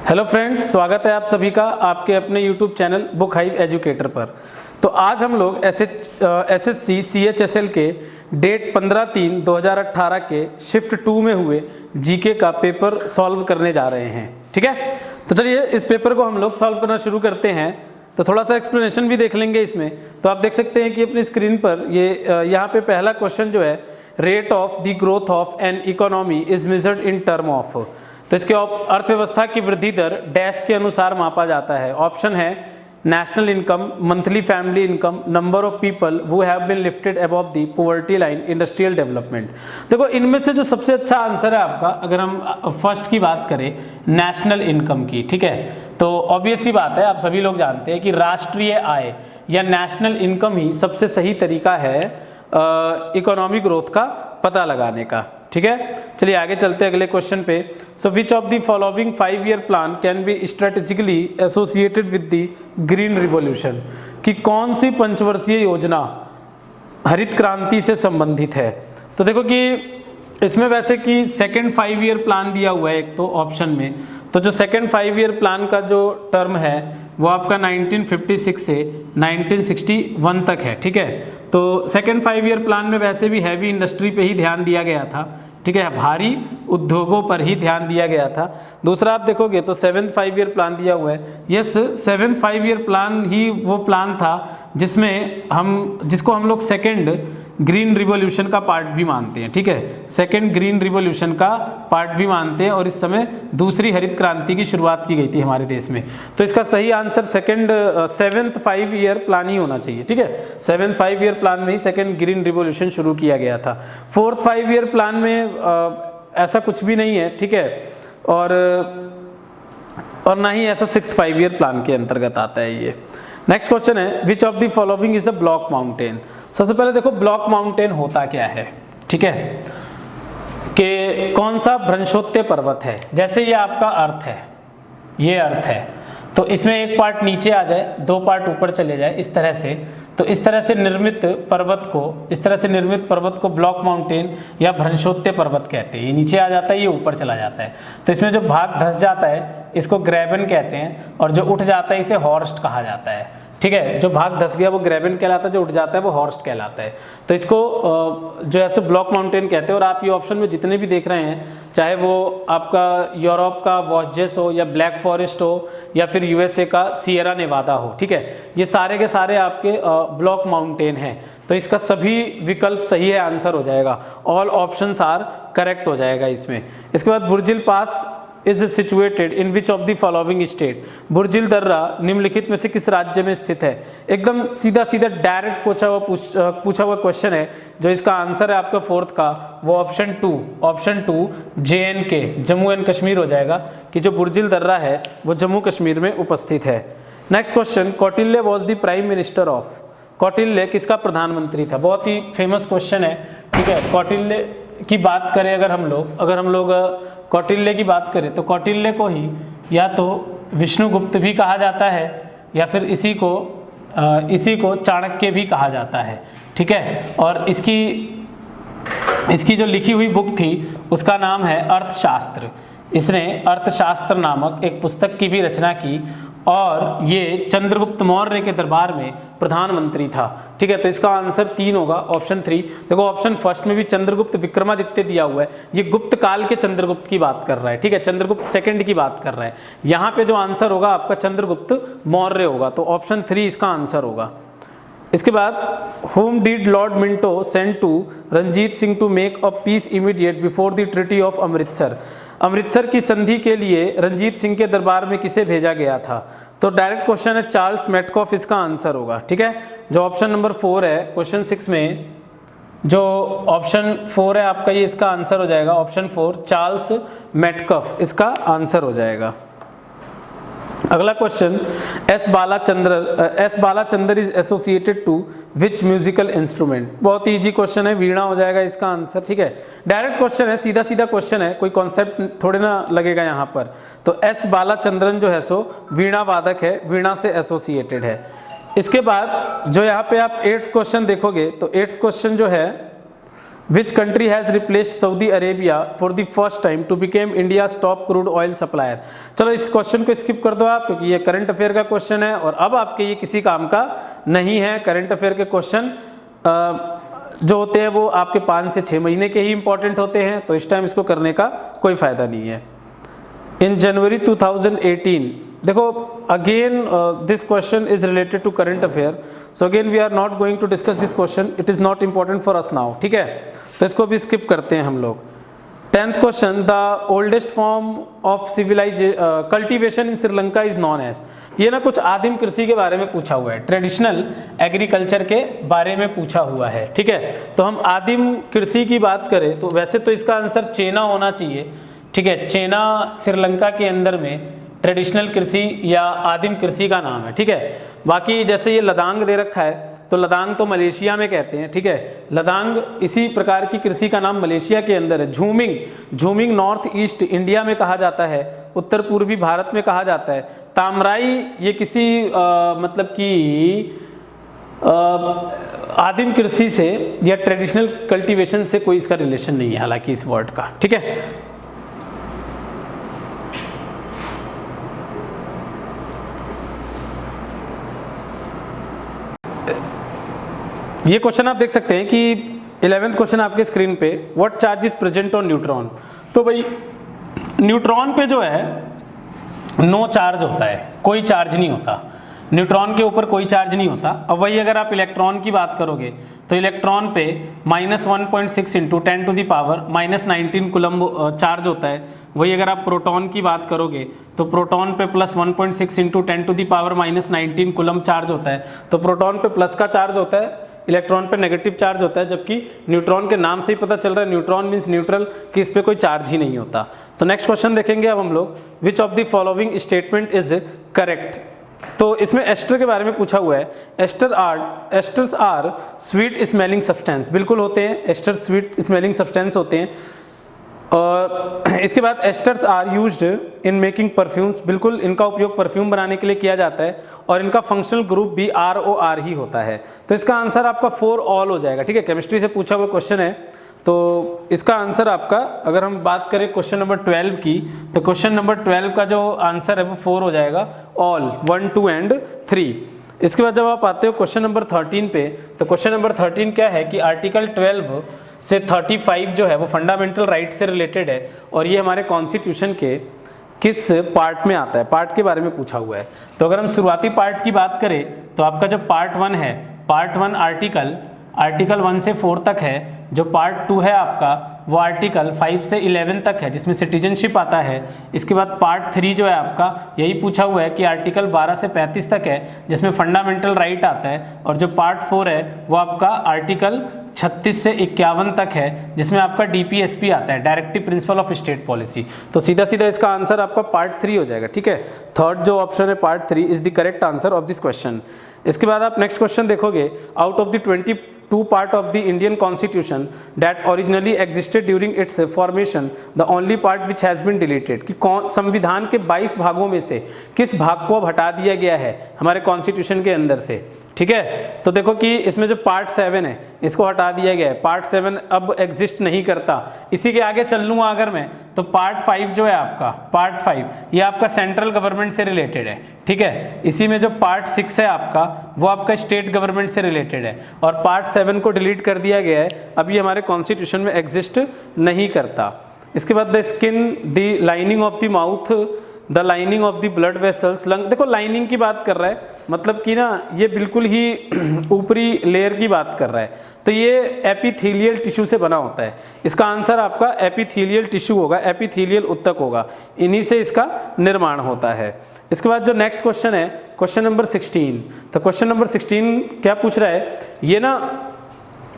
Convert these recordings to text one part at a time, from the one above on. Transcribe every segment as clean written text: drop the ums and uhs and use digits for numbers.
Hello friends, स्वागत है आप सभी का आपके अपने YouTube channel book hive educator पर। तो आज हम लोग एसएससी CHSL के डेट 15/3/2018 के शिफ्ट 2 में हुए जीके का पेपर सॉल्व करने जा रहे हैं। ठीक है, तो चलिए इस पेपर को हम लोग सॉल्व करना शुरू करते हैं। तो थोड़ा सा एक्सप्लेनेशन भी देख लेंगे इसमें। तो आप देख सकते हैं कि अपनी स्क्रीन पर ये यहाँ पे पहला क्वेश्चन जो है, rate of the growth of an economy is measured in term of. तो इसके अर्थव्यवस्था की वृद्धि दर डैश के अनुसार मापा जाता है। ऑप्शन है national income, monthly family income, number of people who have been lifted above the poverty line, industrial development. देखो इनमें से जो सबसे अच्छा आंसर है आपका, अगर हम फर्स्ट की बात करें नेशनल इनकम की, ठीक है, तो ऑब्वियस सी बात है, आप सभी लोग जानते हैं कि राष्ट्रीय आय या नेशनल इनकम ही सबसे सही तरीका है इकोनॉमिक ग्रोथ का पता लगाने का। ठीक है, चलिए आगे चलते हैं अगले क्वेश्चन पे। So which of the following 5-year plan can be strategically associated with the green revolution, कि कौन सी पंचवर्षीय योजना हरित क्रांति से संबंधित है। तो देखो कि इसमें वैसे कि सेकेंड 5-year प्लान दिया हुआ है एक तो ऑप्शन में, तो जो सेकेंड 5-year प्लान का जो टर्म है वो आपका 1956 से 1961 तक है। ठीक है, तो सेकेंड 5-year प्लान में वैसे भी हैवी इंडस्ट्री पे ही ध्यान दिया गया था। ठीक है, भारी उद्योगों पर ही ध्यान दिया गया था। दूसरा आप देखोगे तो 7th 5-year प्लान दिया हुआ है। यस, 7th 5-year प्लान ही वो प्लान था जिसको हम लोग सेकेंड ग्रीन रिवॉल्यूशन का पार्ट भी मानते हैं। ठीक है, सेकेंड ग्रीन रिवॉल्यूशन का पार्ट भी मानते हैं, और इस समय दूसरी हरित क्रांति की शुरुआत की गई थी हमारे देश में। तो इसका सही आंसर 7th 5-year प्लान ही होना चाहिए। ठीक है, 7th 5-year प्लान में ही सेकेंड ग्रीन रिवॉल्यूशन शुरू किया गया था। 4th 5-year प्लान में ऐसा कुछ भी नहीं है। ठीक है, और ना ही ऐसा 6th 5-year प्लान के अंतर्गत आता है ये। नेक्स्ट क्वेश्चन है, विच of the following is a block mountain. सबसे पहले देखो ब्लॉक माउंटेन होता क्या है। ठीक है, कि कौन सा भ्रंशोत्य पर्वत है। जैसे ये आपका अर्थ है, ये अर्थ है, तो इसमें एक पार्ट नीचे आ जाए, दो पार्ट ऊपर चले जाए इस तरह से, तो इस तरह से निर्मित पर्वत को ब्लॉक माउंटेन या भ्रंशोत्य पर्वत कहते हैं। ये नीचे आ जाता है, ये ऊपर चला जाता है, तो इसमें जो भाग धंस जाता है इसको ग्रेबन कहते हैं, और जो उठ जाता है इसे हॉर्स्ट कहा जाता है। ठीक है, जो भाग धस गया वो ग्रेबन कहलाता है, जो उठ जाता है वो हॉर्स्ट कहलाता है। तो इसको जो ऐसे ब्लॉक माउंटेन कहते हैं। और आप ये ऑप्शन में जितने भी देख रहे हैं, चाहे वो आपका यूरोप का वॉस्जेस हो या ब्लैक फॉरेस्ट हो या फिर USA का सियरा नेवादा हो, ठीक है, ये सारे के सारे आपके ब्लॉक माउंटेन हैं। तो इसका सभी विकल्प सही है, आंसर हो जाएगा, ऑल ऑप्शंस आर करेक्ट हो जाएगा इसमें। इसके बाद Burzil pass is situated in which of the following state. Burzil दर्रा निम्नलिखित में से किस राज्य में स्थित है। एकदम सीधा सीधा डायरेक्ट पूछा हुआ क्वेश्चन है। जो इसका आंसर है आपका 4th का, वो option 2 JNK, Jammu and Kashmir हो जाएगा, कि जो बुर्जिल दर्रा है वो जम्मू कश्मीर में उपस्थित है। Next question, Kautilya was the prime minister of. Kautilya किसका प्रधानमंत्री था। बहुत ही फेमस क्वेश्चन है। ठीक है, कौटिल्य की बात करें अगर हम लोग कौटिल्य की बात करें तो कौटिल्य को ही या तो विष्णुगुप्त भी कहा जाता है या फिर इसी को चाणक्य भी कहा जाता है। ठीक है, और इसकी जो लिखी हुई बुक थी उसका नाम है अर्थशास्त्र। इसने अर्थशास्त्र नामक एक पुस्तक की भी रचना की, और ये चंद्रगुप्त मौर्य के दरबार में प्रधानमंत्री था। ठीक है, तो इसका आंसर 3 होगा, ऑप्शन 3। देखो ऑप्शन फर्स्ट में भी चंद्रगुप्त विक्रमादित्य दिया हुआ है, ये गुप्त काल के चंद्रगुप्त की बात कर रहा है। ठीक है, चंद्रगुप्त सेकंड की बात कर रहा है। यहाँ पे जो आंसर होगा आपका चंद्रगुप्त मौर्य होगा, तो ऑप्शन 3 इसका आंसर होगा। इसके बाद, whom did Lord Minto send to Ranjit Singh to make a peace immediate before the treaty of Amritsar. Amritsar की संधि के लिए रंजीत सिंह के दरबार में किसे भेजा गया था। तो डायरेक्ट क्वेश्चन है, चार्ल्स मेटकॉफ इसका आंसर होगा। ठीक है, जो ऑप्शन नंबर 4 है क्वेश्चन 6 में, जो ऑप्शन 4 है आपका, ये इसका आंसर हो जाएगा, ऑप्शन 4 चार्ल्स मेटकॉफ इसका आंसर हो जाएगा। अगला question, S Balachandra is associated to which musical instrument. बहुत इजी क्वेश्चन है, वीणा हो जाएगा इसका आंसर। ठीक है, डायरेक्ट क्वेश्चन है, सीधा सीधा क्वेश्चन है, कोई कॉन्सेप्ट थोड़े ना लगेगा यहाँ पर। तो एस बालाचंद्रन जो है सो वीणा वादक है, वीणा से एसोसिएटेड है। इसके बाद जो यहाँ पे आप 8th क्वेश्चन देखोगे, तो 8th क्वेश्चन जो है which country has replaced Saudi Arabia for the first time to become India's top crude oil supplier. चलो इस क्वेश्चन को स्किप कर दो आप, क्योंकि ये करंट अफेयर का क्वेश्चन है और अब आपके ये किसी काम का नहीं है। करंट अफेयर के क्वेश्चन जो होते हैं वो आपके 5 से 6 महीने के ही इंपॉर्टेंट होते हैं, तो इस टाइम इसको करने का कोई फ़ायदा नहीं है। इन जनवरी 2018, देखो again this question is related to current affair, so again we are not going to discuss this question, it is not important for us now, ठीक है, तो इसको भी स्किप करते हैं हम लोग। 10th question, the oldest form of cultivation in Sri Lanka is known as. ये ना कुछ आदिम कृषि के बारे में पूछा हुआ है, ट्रेडिशनल एग्रीकल्चर के बारे में पूछा हुआ है, ठीक है। तो हम आदिम कृषि की बात करें तो वैसे तो इसका आंसर चेना होना चाहिए, ठीक है। चेना श्रीलंका के अंदर में ट्रेडिशनल कृषि या आदिम कृषि का नाम है, ठीक है। बाकी जैसे ये लदांग दे रखा है, तो लदांग तो मलेशिया में कहते हैं, ठीक है। लदांग इसी प्रकार की कृषि का नाम मलेशिया के अंदर है। झूमिंग नॉर्थ ईस्ट इंडिया में कहा जाता है, उत्तर पूर्वी भारत में कहा जाता है। तामराई ये किसी मतलब कि आदिम कृषि से या ट्रेडिशनल कल्टीवेशन से कोई इसका रिलेशन नहीं है हालांकि इस वर्ड का, ठीक है। ये क्वेश्चन आप देख सकते हैं कि 11th क्वेश्चन आपके स्क्रीन पे, what charge is present on neutron. तो भाई न्यूट्रॉन पे जो है नो चार्ज होता है, कोई चार्ज नहीं होता, न्यूट्रॉन के ऊपर कोई चार्ज नहीं होता। अब वही अगर आप इलेक्ट्रॉन की बात करोगे तो इलेक्ट्रॉन पे -1.6 into 10 to the power -19 coulomb charge होता है। वही अगर आप प्रोटॉन की बात करोगे तो प्रोटॉन पे +1.6 into 10 to the power -19 coulomb charge होता है। तो प्रोटॉन पे प्लस का चार्ज होता है, इलेक्ट्रॉन पे नेगेटिव चार्ज होता है, जबकि न्यूट्रॉन के नाम से ही पता चल रहा है न्यूट्रॉन मीन्स न्यूट्रल, कि इस पर कोई चार्ज ही नहीं होता। तो नेक्स्ट क्वेश्चन देखेंगे अब हम लोग, which of the following statement is correct. तो इसमें एस्टर के बारे में पूछा हुआ है। Esters are sweet smelling substance, बिल्कुल होते हैं, एस्टर स्वीट स्मेलिंग सब्सटेंस होते हैं। और इसके बाद esters are used in making perfumes, बिल्कुल इनका उपयोग परफ्यूम बनाने के लिए किया जाता है और इनका फंक्शनल ग्रुप भी ROR ही होता है। तो इसका आंसर आपका 4 ऑल हो जाएगा, ठीक है। केमिस्ट्री से पूछा हुआ क्वेश्चन है, तो इसका आंसर आपका, अगर हम बात करें क्वेश्चन नंबर 12 की, तो क्वेश्चन नंबर 12 का जो आंसर है वो 4 हो जाएगा, ऑल 1, 2 एंड 3। इसके बाद जब आप आते हो क्वेश्चन नंबर 13 पे, तो क्वेश्चन नंबर 13 क्या है कि आर्टिकल 12 से 35 जो है वो फंडामेंटल राइट से रिलेटेड है और ये हमारे कॉन्स्टिट्यूशन के किस पार्ट में आता है, पार्ट के बारे में पूछा हुआ है। तो अगर हम शुरुआती पार्ट की बात करें तो आपका जो पार्ट 1 है, पार्ट 1 आर्टिकल 1 से 4 तक है। जो पार्ट 2 है आपका वो आर्टिकल 5 से 11 तक है, जिसमें सिटीजनशिप आता है। इसके बाद पार्ट 3 जो है आपका यही पूछा हुआ है कि आर्टिकल 12 से 35 तक है, जिसमें फंडामेंटल राइट आता है। और जो पार्ट 4 है वो आपका आर्टिकल 36 से 51 तक है, जिसमें आपका DPSP आता है, directive principle of state policy. तो सीधा सीधा इसका आंसर आपका पार्ट 3 हो जाएगा, ठीक है। थर्ड जो ऑप्शन है part 3 is the correct answer of this question. इसके बाद आप नेक्स्ट क्वेश्चन देखोगे, out of the 22 part of the Indian Constitution that originally existed during its formation, the only part which has been deleted, कि संविधान के 22 भागों में से किस भाग को अब हटा दिया गया है हमारे कॉन्स्टिट्यूशन के अंदर से, ठीक है। तो देखो कि इसमें जो पार्ट 7 है इसको हटा दिया गया है, पार्ट 7 अब एग्जिस्ट नहीं करता। इसी के आगे चल लूँगा अगर मैं, तो पार्ट 5 जो है आपका, पार्ट 5 ये आपका सेंट्रल गवर्नमेंट से रिलेटेड है, ठीक है। इसी में जो पार्ट 6 है आपका वो आपका स्टेट गवर्नमेंट से रिलेटेड है और पार्ट 7 को डिलीट कर दिया गया है, अब ये हमारे कॉन्स्टिट्यूशन में एग्जिस्ट नहीं करता। इसके बाद the skin, the lining of the mouth, the lining of the blood vessels, lung. देखो लाइनिंग की बात कर रहा है, मतलब कि ना ये बिल्कुल ही ऊपरी लेयर की बात कर रहा है, तो ये एपिथेलियल टिश्यू से बना होता है। इसका आंसर आपका एपिथेलियल टिश्यू होगा, एपिथेलियल उत्तक होगा, इन्हीं से इसका निर्माण होता है। इसके बाद जो नेक्स्ट क्वेश्चन है क्वेश्चन नंबर 16, तो क्वेश्चन नंबर 16 क्या पूछ रहा है, ये ना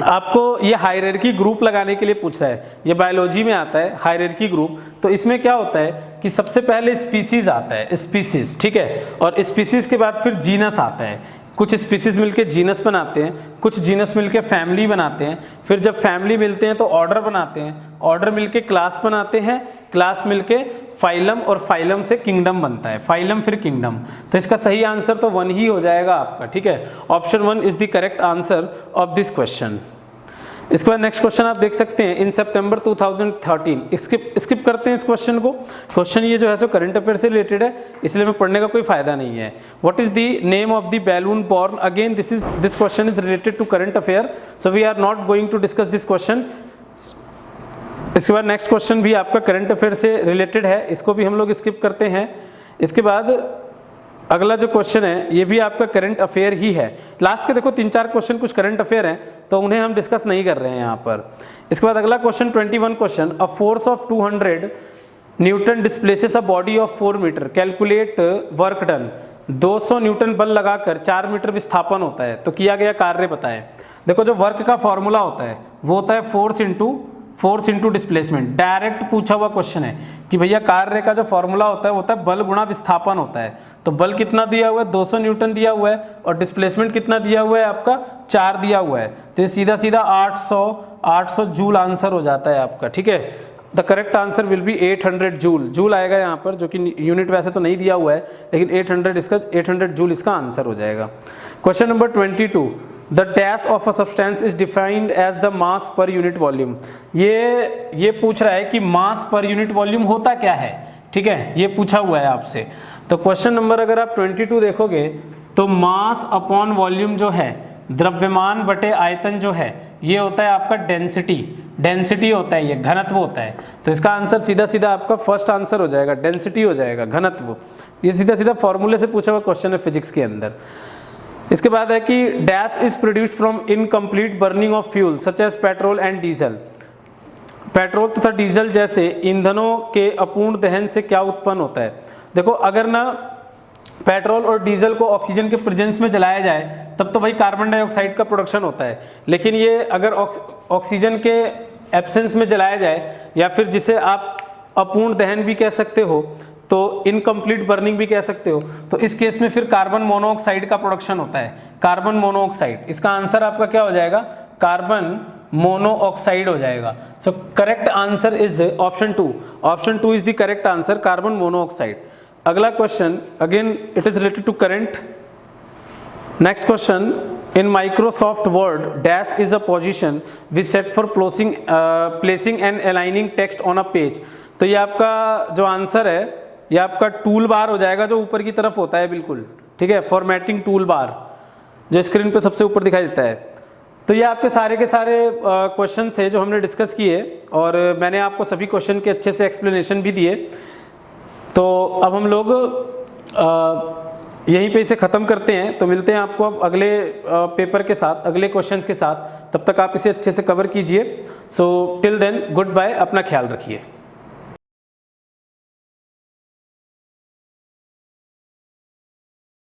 आपको ये हायरार्की ग्रुप लगाने के लिए पूछ रहा है, ये बायोलॉजी में आता है हायरार्की ग्रुप। तो इसमें क्या होता है कि सबसे पहले स्पीसीज आता है, स्पीसीज, ठीक है, और स्पीसीज के बाद फिर जीनस आता है। कुछ स्पीसीज मिलके जीनस बनाते हैं, कुछ जीनस मिलके फैमिली बनाते हैं, फिर जब फैमिली मिलते हैं तो ऑर्डर बनाते हैं, ऑर्डर मिलके क्लास बनाते हैं, क्लास मिलके फाइलम और फाइलम से किंगडम बनता है, फाइलम फिर किंगडम। तो इसका सही आंसर तो 1 ही हो जाएगा आपका, ठीक है। Option 1 is the correct answer of this question. इसके बाद नेक्स्ट क्वेश्चन आप देख सकते हैं, इन सितंबर 2013, स्किप करते हैं इस क्वेश्चन को। क्वेश्चन ये जो है सो करंट अफेयर से रिलेटेड है, इसलिए में पढ़ने का कोई फायदा नहीं है। What is the name of the balloon born? Again this question is related to current affair, so we are not going to discuss this question. इसके बाद नेक्स्ट क्वेश्चन भी आपका करंट अफेयर से रिलेटेड है, इसको भी हम लोग स्किप करते हैं। इसके बाद अगला जो क्वेश्चन है ये भी आपका करंट अफेयर ही है। लास्ट के देखो 3-4 क्वेश्चन कुछ करंट अफेयर हैं, तो उन्हें हम डिस्कस नहीं कर रहे हैं यहाँ पर। इसके बाद अगला question 21 question, a force of 200 newton displaces a body of 4 metre, calculate work done. 200 newton बल लगाकर 4 मीटर विस्थापन होता है, तो किया गया कार्य बताएं। देखो जो वर्क का फॉर्मूला होता है वो होता है फोर्स इंटू डिस्प्लेसमेंट। डायरेक्ट पूछा हुआ क्वेश्चन है कि भैया कार्य का जो फॉर्मूला होता है बल गुणा विस्थापन होता है। तो बल कितना दिया हुआ है? 200 न्यूटन दिया हुआ है, और डिस्प्लेसमेंट कितना दिया हुआ है आपका? 4 दिया हुआ है। तो ये सीधा सीधा 800 जूल आंसर हो जाता है आपका, ठीक है। The correct answer will be 800 joule आएगा यहाँ पर, जो कि यूनिट वैसे तो नहीं दिया हुआ है, लेकिन 800 जूल इसका आंसर हो जाएगा। Question number 22, the dash of a substance is defined as the mass per unit volume. ये पूछ रहा है कि मास पर यूनिट वॉल्यूम होता क्या है, ठीक है, ये पूछा हुआ है आपसे। तो क्वेश्चन नंबर अगर आप 22 देखोगे तो मास अपॉन वॉल्यूम जो है, द्रव्यमान बटे आयतन जो है, ये होता है आपका डेंसिटी होता है, ये घनत्व होता है। तो इसका आंसर सीधा सीधा आपका फर्स्ट आंसर हो जाएगा, डेंसिटी हो जाएगा, घनत्व। ये सीधा सीधा फॉर्मूले से पूछा हुआ क्वेश्चन है फिजिक्स के अंदर। इसके बाद है कि dash is produced from incomplete burning of fuel such as petrol and diesel. Petrol तथा डीजल जैसे ईंधनों के अपूर्ण दहन से क्या उत्पन्न होता है? देखो अगर ना पेट्रोल और डीजल को ऑक्सीजन के प्रेजेंस में जलाया जाए तब तो भाई कार्बन डाइऑक्साइड का प्रोडक्शन होता है, लेकिन ये अगर ऑक्सीजन के एब्सेंस में जलाया जाए, या फिर जिसे आप अपूर्ण दहन भी कह सकते हो, तो इनकम्प्लीट बर्निंग भी कह सकते हो, तो इस केस में फिर कार्बन मोनोऑक्साइड का प्रोडक्शन होता है, कार्बन मोनोऑक्साइड। इसका आंसर आपका क्या हो जाएगा? कार्बन मोनोऑक्साइड हो जाएगा। So correct answer is option 2। Option 2 is the correct answer, carbon monoxide. अगला question again it is related to current. Next question, in Microsoft Word dash is a position which set for placing and aligning text on a page. तो ये आपका जो answer है ये आपका tool bar हो जाएगा, जो ऊपर की तरफ होता है, बिल्कुल ठीक है, फॉर्मेटिंग टूल बार जो स्क्रीन पे सबसे ऊपर दिखाई देता है। तो ये आपके सारे के सारे क्वेश्चन थे जो हमने डिस्कस किए, और मैंने आपको सभी क्वेश्चन के अच्छे से एक्सप्लेनेशन भी दिए। तो अब हम लोग यहीं पे इसे ख़त्म करते हैं, तो मिलते हैं आपको अब अगले पेपर के साथ, अगले क्वेश्चंस के साथ। तब तक आप इसे अच्छे से कवर कीजिए। So till then goodbye, अपना ख्याल रखिए।